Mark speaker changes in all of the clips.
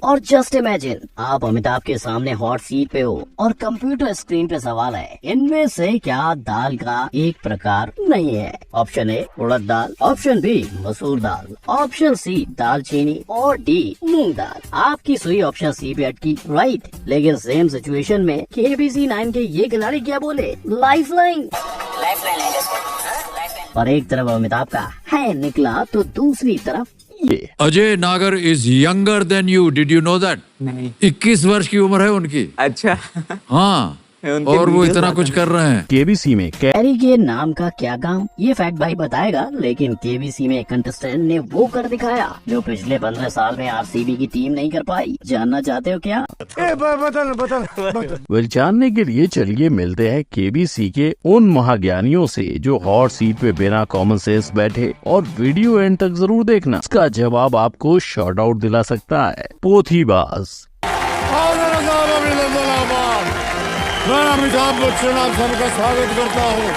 Speaker 1: और just imagine आप अमिताभ के सामने हॉट सीट पे हो और कंप्यूटर स्क्रीन पे सवाल है, इनमें से क्या दाल का एक प्रकार नहीं है? ऑप्शन ए उड़द दाल, ऑप्शन बी मसूर दाल, ऑप्शन सी दालचीनी और डी मूंग दाल। आपकी सुई ऑप्शन सी पे अटकी, राइट। लेकिन सेम सिचुएशन में KBC 9 के ये खिलाड़ी क्या बोले? लाइफलाइन और एक तरफ अमिताभ का है निकला तो दूसरी तरफ ये।
Speaker 2: अजय नागर is younger than you, did you know that?
Speaker 3: नहीं।
Speaker 2: 21 वर्ष की उम्र है उनकी।
Speaker 3: अच्छा।
Speaker 2: हाँ, और वो इतना कुछ कर रहे हैं।
Speaker 4: KBC में
Speaker 1: कैरी के नाम का क्या काम, ये फैक्ट भाई बताएगा। लेकिन KBC में कंटेस्टेंट ने वो कर दिखाया जो पिछले 15 साल में RCB की टीम नहीं कर पाई। जानना चाहते हो क्या?
Speaker 4: वेल, जानने के लिए चलिए मिलते हैं KBC के उन महाज्ञानियों से जो हॉट सीट पे बिना कॉमन सेंस बैठे, और वीडियो एंड तक जरूर देखना, इसका जवाब आपको शॉर्ट आउट दिला सकता है। पोथीबाज।
Speaker 5: मैं अमिताभ बच्चन आप सबका स्वागत करता हूँ,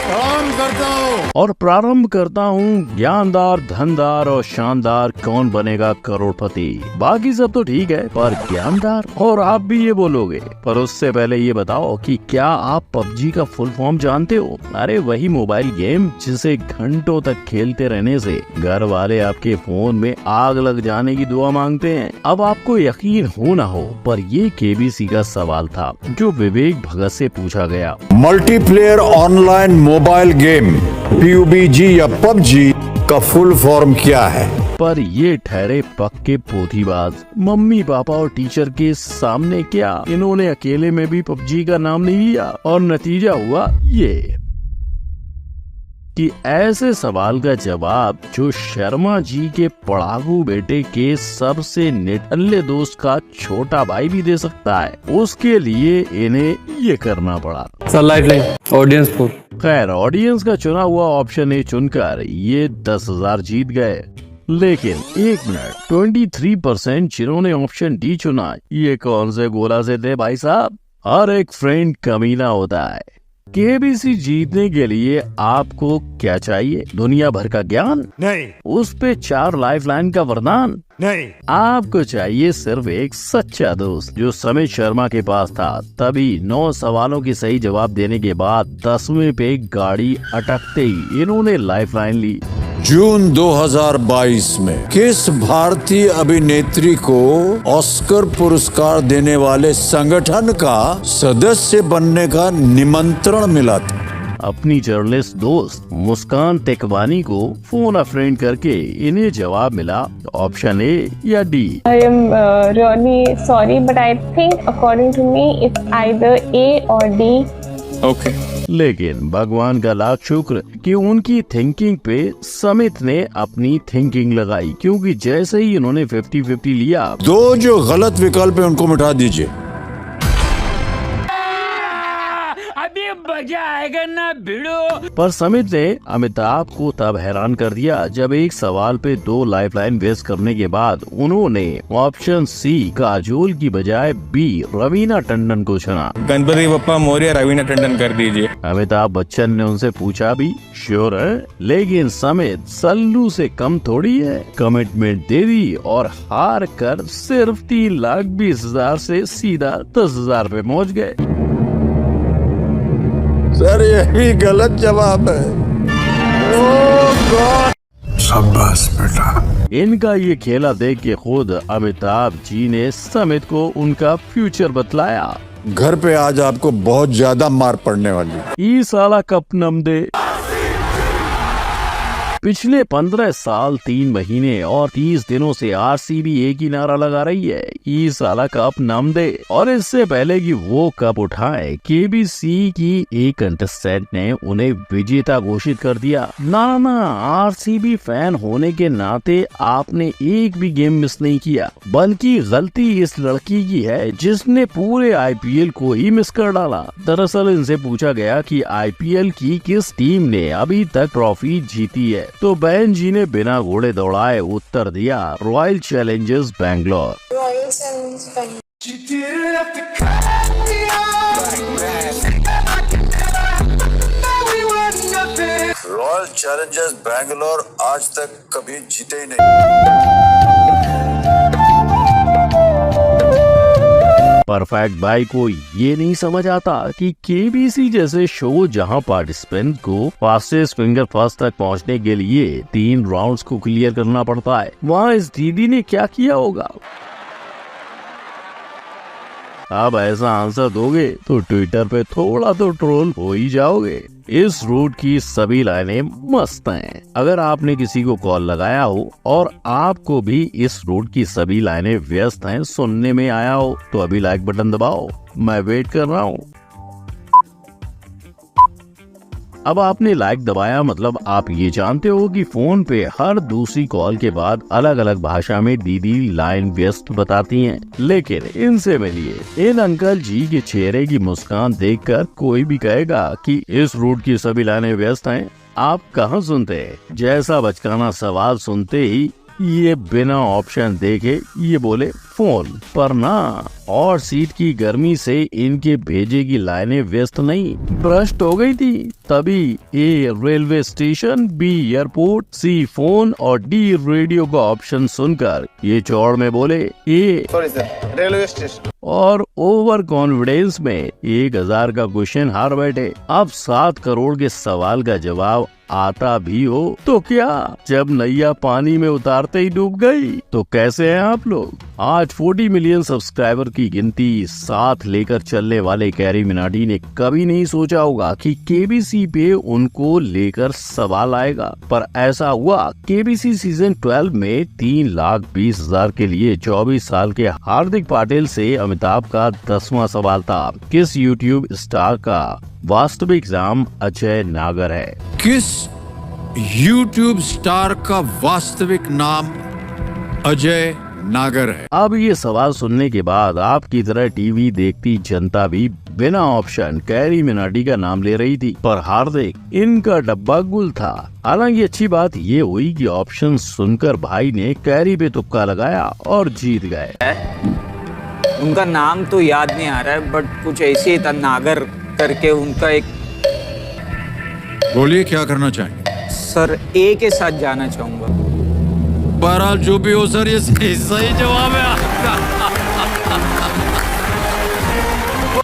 Speaker 5: प्रणाम करता हूँ
Speaker 4: और प्रारंभ करता हूँ। ज्ञानदार, धनदार और शानदार कौन बनेगा करोड़पति। बाकी सब तो ठीक है, पर ज्ञानदार, और आप भी ये बोलोगे। पर उससे पहले ये बताओ कि क्या आप PUBG का फुल फॉर्म जानते हो? अरे वही मोबाइल गेम जिसे घंटों तक खेलते रहने से घर वाले आपके फोन में आग लग जाने की दुआ मांगते हैं। अब आपको यकीन हो ना हो, पर ये KBC का सवाल था जो विवेक भगत से पूछा गया।
Speaker 5: Multiplayer online mobile game PUBG या PUBG का फुल फॉर्म क्या है?
Speaker 4: पर ये ठहरे पक्के पोथीबाज। मम्मी पापा और टीचर के सामने क्या इन्होंने अकेले में भी PUBG का नाम नहीं लिया, और नतीजा हुआ ये कि ऐसे सवाल का जवाब जो शर्मा जी के पढ़ाकू बेटे के सबसे निठल्ले दोस्त का छोटा भाई भी दे सकता है, उसके लिए इन्हें ये करना पड़ा।
Speaker 3: Lifeline audience poll.
Speaker 4: खैर, ऑडियंस का चुना हुआ ऑप्शन ए चुनकर ये 10,000 जीत गए। लेकिन एक मिनट, 23% जिन्होंने ऑप्शन डी चुना, ये कौन से गोला से थे भाई साहब? हर एक फ्रेंड कमीना होता है। KBC जीतने के लिए आपको क्या चाहिए? दुनिया भर का ज्ञान?
Speaker 5: नहीं।
Speaker 4: उस पे 4 लाइफलाइन का वरदान?
Speaker 5: नहीं।
Speaker 4: आपको चाहिए सिर्फ एक सच्चा दोस्त, जो समित शर्मा के पास था। तभी 9 सवालों के सही जवाब देने के बाद 10वें पे गाड़ी अटकते ही इन्होंने लाइफलाइन ली।
Speaker 5: जून 2022 में किस भारतीय अभिनेत्री को ऑस्कर पुरस्कार देने वाले संगठन का सदस्य बनने का निमंत्रण मिला था?
Speaker 4: अपनी जर्नलिस्ट दोस्त मुस्कान टेकवानी को फोन अ फ्रेंड करके इन्हें जवाब मिला, ऑप्शन ए या D.
Speaker 6: I am really sorry, but I think according to me it's either A or D.
Speaker 3: Okay.
Speaker 4: लेकिन भगवान का लाख शुक्र कि उनकी थिंकिंग पे समित ने अपनी थिंकिंग लगाई, क्योंकि जैसे ही उन्होंने 50-50 लिया,
Speaker 5: 2 जो गलत विकल्प है उनको मिटा दीजिए।
Speaker 3: अभी मजा आएगा ना भिड़ो।
Speaker 4: पर समित ने अमिताभ को तब हैरान कर दिया जब एक सवाल पे 2 लाइफलाइन वेस्ट करने के बाद उन्होंने ऑप्शन सी काजोल की बजाय बी रवीना टंडन को चुना।
Speaker 3: गणपति बप्पा मौर्य रवीना टंडन कर दीजिए।
Speaker 4: अमिताभ बच्चन ने उनसे पूछा भी, श्योर है? लेकिन समित सल्लू से कम थोड़ी है, कमिटमेंट दे दी और हार कर सिर्फ 3,20,000 से सीधा 10,000 पे पहुँच गए।
Speaker 5: सर ये भी गलत जवाब है। शाबाश बेटा।
Speaker 4: इनका ये खेला देख के खुद अमिताभ जी ने समित को उनका फ्यूचर बतलाया।
Speaker 5: घर पे आज आपको बहुत ज्यादा मार पड़ने वाली है।
Speaker 4: ई साला कप नम दे। पिछले 15 साल 3 महीने और 30 दिनों से RCB एक ही नारा लगा रही है, ई साला कप नम दे। और इससे पहले कि वो कप उठाए, KBC की एक कंटेस्टेंट ने उन्हें विजेता घोषित कर दिया। ना, RCB फैन होने के नाते आपने एक भी गेम मिस नहीं किया, बल्कि गलती इस लड़की की है जिसने पूरे IPL को ही मिस कर डाला। दरअसल इनसे पूछा गया कि IPL की किस टीम ने अभी तक ट्रॉफी जीती है, तो बहन जी ने बिना घोड़े दौड़ाए उत्तर दिया, royal Challengers Bangalore.
Speaker 5: Royal Challengers Bangalore आज तक कभी जीते ही नहीं।
Speaker 4: परफेक्ट भाई को ये नहीं समझ आता कि केबीसी जैसे शो जहां पार्टिसिपेंट को फास्टेस्ट फिंगर फर्स्ट तक पहुंचने के लिए 3 राउंड्स को क्लियर करना पड़ता है, वहां इस दीदी ने क्या किया होगा। अब ऐसा आंसर दोगे तो ट्विटर पे थोड़ा तो ट्रोल हो ही जाओगे। इस रूट की सभी लाइनें मस्त हैं। अगर आपने किसी को कॉल लगाया हो और आपको भी इस रूट की सभी लाइनें व्यस्त हैं सुनने में आया हो तो अभी लाइक बटन दबाओ, मैं वेट कर रहा हूँ। अब आपने लाइक दबाया मतलब आप ये जानते हो कि फोन पे हर दूसरी कॉल के बाद अलग अलग भाषा में दीदी लाइन व्यस्त बताती हैं। लेकिन इनसे मिलिए, इन अंकल जी के चेहरे की मुस्कान देखकर कोई भी कहेगा कि इस रूट की सभी लाइनें व्यस्त हैं। आप कहाँ सुनते हैं? जैसा बचकाना सवाल सुनते ही ये बिना ऑप्शन देखे ये बोले फोन पर ना, और सीट की गर्मी से इनके भेजे की लाइनें व्यस्त नहीं भ्रष्ट हो गई थी। तभी ए रेलवे स्टेशन, बी एयरपोर्ट, सी फोन और डी रेडियो का ऑप्शन सुनकर ये चौड़ में बोले ए
Speaker 7: रेलवे स्टेशन,
Speaker 4: और ओवर कॉन्फिडेंस में 1000 का क्वेश्चन हार बैठे। अब 7 करोड़ के सवाल का जवाब आता भी हो तो क्या, जब नैया पानी में उतारते ही डूब गई। तो कैसे हैं आप लोग? आज 40 मिलियन सब्सक्राइबर की गिनती साथ लेकर चलने वाले कैरी मिनाटी ने कभी नहीं सोचा होगा कि केबीसी पे उनको लेकर सवाल आएगा, पर ऐसा हुआ। केबीसी सीजन 12 में 3,20,000 के लिए 24 साल के हार्दिक पाटिल से अमिताभ का 10वां सवाल था। किस यूट्यूब स्टार का वास्तविक नाम अजय नागर है?
Speaker 5: किस YouTube स्टार का वास्तविक नाम अजय नागर है?
Speaker 4: अब ये सवाल सुनने के बाद आपकी तरह टीवी देखती जनता भी बिना ऑप्शन कैरी मिनाटी का नाम ले रही थी, पर हार्दिक इनका डब्बा गुल था। हालांकि अच्छी बात ये हुई कि ऑप्शन सुनकर भाई ने कैरी पे तुक्का लगाया और जीत गए।
Speaker 8: उनका नाम तो याद नहीं आ रहा है, बट कुछ ऐसे था, नागर करके उनका एक।
Speaker 5: बोलिए क्या करना चाहेंगे?
Speaker 8: सर ए के साथ जाना चाहूंगा।
Speaker 5: बहरहाल जो भी हो सर, ये सही जवाब है आपका।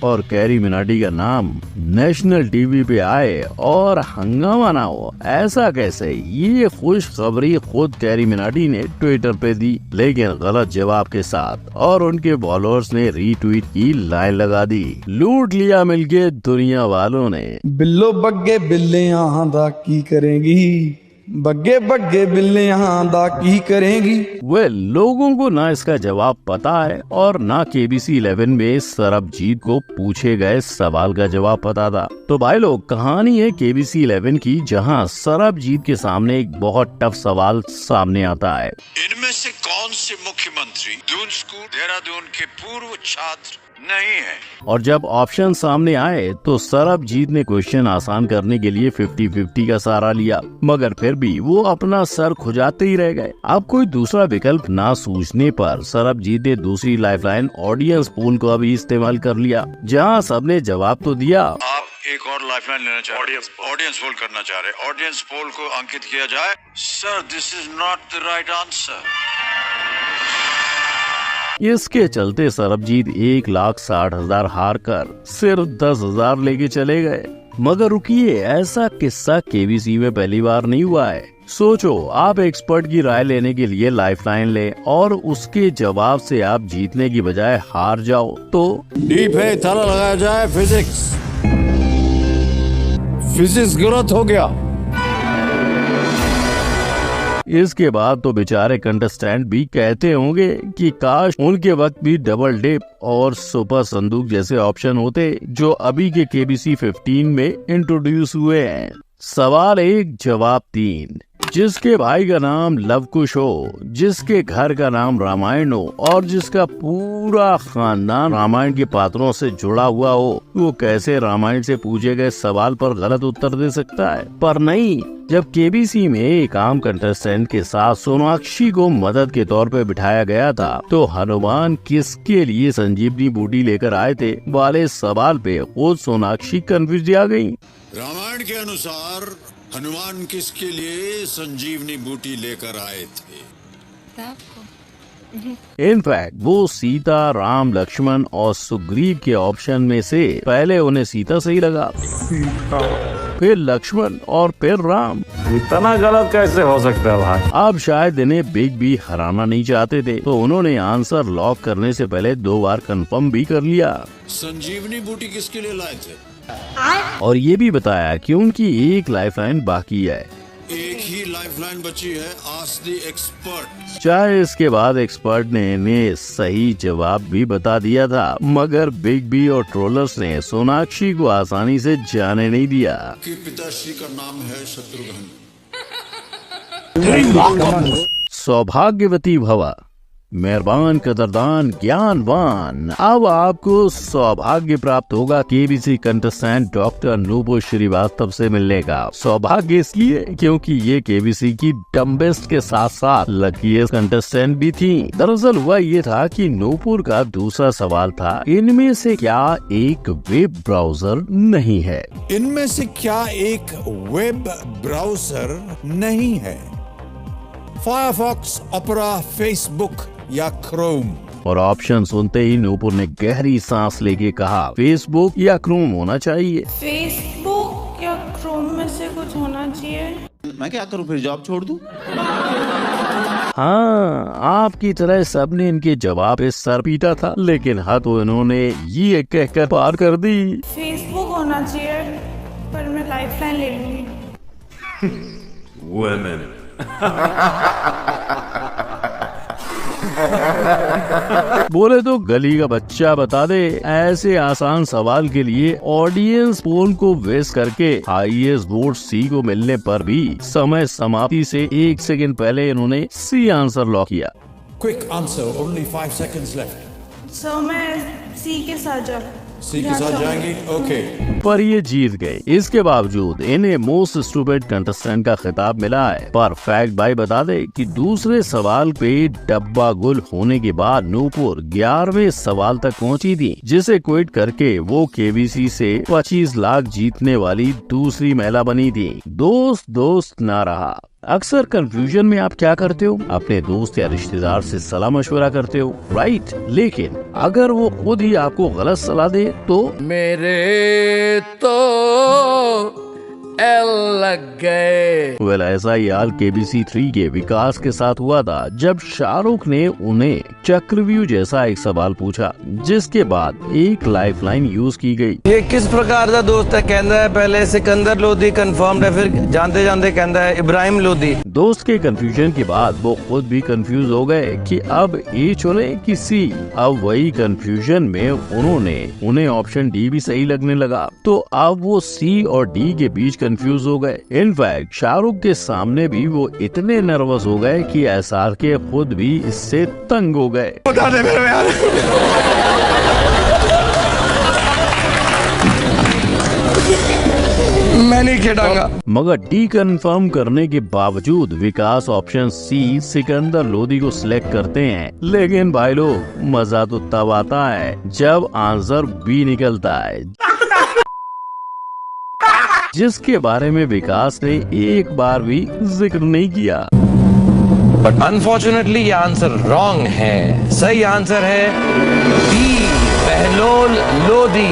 Speaker 4: और कैरी मिनाटी का नाम नेशनल टीवी पे आए और हंगामा ना हो, ऐसा कैसे? ये खुशखबरी खुद कैरी मिनाटी ने ट्विटर पे दी, लेकिन गलत जवाब के साथ, और उनके फॉलोअर्स ने रीट्वीट की लाइन लगा दी। लूट लिया मिलके दुनिया वालों ने।
Speaker 9: बिल्लो बग्गे बिल्ले यहाँ दा की करेंगी, बग्गे बग्गे बिल्ले यहाँ दा की करेंगी।
Speaker 4: वे लोगों को ना इसका जवाब पता है और ना केबीसी 11 में सरबजीत को पूछे गए सवाल का जवाब पता था। तो भाई लोग, कहानी है केबीसी 11 की, जहां सरबजीत के सामने एक बहुत टफ सवाल सामने आता है।
Speaker 5: इनमें से कौन से मुख्यमंत्री दून स्कूल देहरादून के पूर्व छात्र नहीं है?
Speaker 4: और जब ऑप्शन सामने आए तो सरबजीत ने क्वेश्चन आसान करने के लिए 50-50 का सहारा लिया, मगर फिर भी वो अपना सर खुजाते ही रह गए। अब कोई दूसरा विकल्प ना सूझने पर सरबजीत ने दूसरी लाइफलाइन ऑडियंस पोल को भी इस्तेमाल कर लिया, जहां सबने जवाब तो दिया।
Speaker 5: आप एक और लाइफलाइन लेना चाह रहे हैं? ऑडियंस पोल करना चाह रहे हैं? ऑडियंस पोल को अंकित किया जाए। Sir, this is not the right answer.
Speaker 4: इसके चलते सरबजीत 1,60,000 हार कर सिर्फ 10,000 लेके चले गए। मगर रुकिए, ऐसा किस्सा केबीसी में पहली बार नहीं हुआ है। सोचो, आप एक्सपर्ट की राय लेने के लिए लाइफलाइन ले और उसके जवाब से आप जीतने की बजाय हार जाओ तो
Speaker 5: डी पे ताला लगाया जाए। फिजिक्स गलत हो गया।
Speaker 4: इसके बाद तो बेचारे कंटेस्टेंट भी कहते होंगे कि काश उनके वक्त भी डबल डिप और सुपर संदूक जैसे ऑप्शन होते जो अभी के केबीसी 15 में इंट्रोड्यूस हुए हैं। सवाल 1 जवाब 3। जिसके भाई का नाम लवकुश हो, जिसके घर का नाम रामायण हो और जिसका पूरा खानदान रामायण के पात्रों से जुड़ा हुआ हो, वो कैसे रामायण से पूछे गए सवाल पर गलत उत्तर दे सकता है? पर नहीं, जब केबीसी में एक आम कंटेस्टेंट के साथ सोनाक्षी को मदद के तौर पे बिठाया गया था, तो हनुमान किसके लिए संजीवनी बूटी लेकर आए थे वाले सवाल पे खुद सोनाक्षी कंफ्यूज आ गयी।
Speaker 5: रामायण के अनुसार हनुमान किसके लिए संजीवनी बूटी लेकर आए थे?
Speaker 4: इनफैक्ट वो सीता, राम, लक्ष्मण और सुग्रीव के ऑप्शन में से पहले उन्हें सीता सही लगा, फिर लक्ष्मण और फिर राम।
Speaker 7: इतना गलत कैसे हो सकता है भाई?
Speaker 4: अब शायद इन्हें बिग बी हराना नहीं चाहते थे, तो उन्होंने आंसर लॉक करने से पहले 2 बार कंफर्म भी कर लिया।
Speaker 5: संजीवनी बूटी किसके लिए लाए थे?
Speaker 4: और ये भी बताया कि उनकी एक लाइफलाइन बाकी है।
Speaker 5: एक ही लाइफलाइन बची है, आस्क द एक्सपर्ट।
Speaker 4: चाहे इसके बाद एक्सपर्ट ने इन्हें सही जवाब भी बता दिया था, मगर बिग बी और ट्रोलर्स ने सोनाक्षी को आसानी से जाने नहीं दिया।
Speaker 5: कि पिताश्री का नाम है शत्रुघ्न।
Speaker 4: सौभाग्यवती भवा, मेहरबान, कदरदान, ज्ञानवान। अब आपको सौभाग्य प्राप्त होगा KBC contestant doctor Nupur Srivastava से मिलने का। सौभाग्य इसलिए क्योंकि ये केबीसी की डम्बेस्ट के साथ साथ लकीएस्ट कंटेस्टेंट भी थी। दरअसल हुआ ये था कि नूपुर का दूसरा सवाल था, इनमें से क्या एक वेब ब्राउजर नहीं है?
Speaker 5: इनमें से क्या एक वेब ब्राउजर नहीं है? फायरफॉक्स, ओपेरा, फेसबुक या क्रोम?
Speaker 4: और ऑप्शन सुनते ही नूपुर ने गहरी सांस लेके कहा, फेसबुक या क्रोम होना चाहिए।
Speaker 10: फेसबुक या क्रोम में से कुछ होना चाहिए।
Speaker 11: मैं क्या करूं फिर, जॉब छोड़ दूं?
Speaker 4: हाँ, आपकी तरह सबने इनके जवाब पे सर पीटा था, लेकिन हाँ तो इन्होंने ये कहकर पार कर दी।
Speaker 10: फेसबुक होना चाहिए, पर मैं लाइफलाइन ले लूंगी।
Speaker 4: बोले तो गली का बच्चा बता दे। ऐसे आसान सवाल के लिए ऑडियंस पोल को वेस्ट करके हाईएस्ट वोट सी को मिलने पर भी समय समाप्ति से 1 सेकंड पहले इन्होंने सी आंसर लॉक किया।
Speaker 5: Quick answer, only 5 seconds left.
Speaker 10: So मैं सी के साथ
Speaker 5: सी के साथ जाएंगी? ओके।
Speaker 4: पर ये जीत गए। इसके बावजूद इन्हें मोस्ट स्टूपिड कंटेस्टेंट का खिताब मिला है। पर फैक्ट भाई बता दे कि दूसरे सवाल पे डब्बा गुल होने के बाद नूपुर 11वें सवाल तक पहुंची थी, जिसे क्विट करके वो केबीसी से 25 लाख जीतने वाली दूसरी महिला बनी थी। दोस्त ना रहा। अक्सर कंफ्यूजन में आप क्या करते हो? अपने दोस्त या रिश्तेदार से सलाह मशवरा करते हो, राइट? लेकिन अगर वो खुद ही आपको गलत सलाह दे तो?
Speaker 2: मेरे तो एल लग गए।
Speaker 4: वेल, ऐसा ही हाल केबीसी 3 के विकास के साथ हुआ था, जब शाहरुख ने उन्हें चक्रव्यूह जैसा एक सवाल पूछा, जिसके बाद एक लाइफलाइन यूज की गई।
Speaker 12: ये किस प्रकार का दोस्त है? कहता है पहले सिकंदर लोधी कंफर्म्ड है, फिर जानते जानते कहता है इब्राहिम लोधी।
Speaker 4: दोस्त के कंफ्यूजन के बाद वो खुद भी कंफ्यूज हो गए कि अब ए चुने कि सी। अब वही कंफ्यूजन में उन्हें ऑप्शन डी भी सही लगने लगा, तो अब वो सी और डी के बीच कंफ्यूज हो गए। इनफैक्ट शाहरुख के सामने भी वो इतने नर्वस हो गए कि SRK खुद भी इससे तंग हो गए।
Speaker 12: मैं नहीं खेडांगा।
Speaker 4: मगर डी कंफर्म करने के बावजूद विकास ऑप्शन सी सिकंदर लोधी को सिलेक्ट करते हैं। लेकिन भाई लोग, मजा तो तब आता है जब आंसर बी निकलता है, जिसके बारे में विकास ने एक बार भी जिक्र नहीं किया।
Speaker 12: बट अनफॉर्चुनेटली ये आंसर रॉन्ग है। सही आंसर है बी, बहलोल लोधी।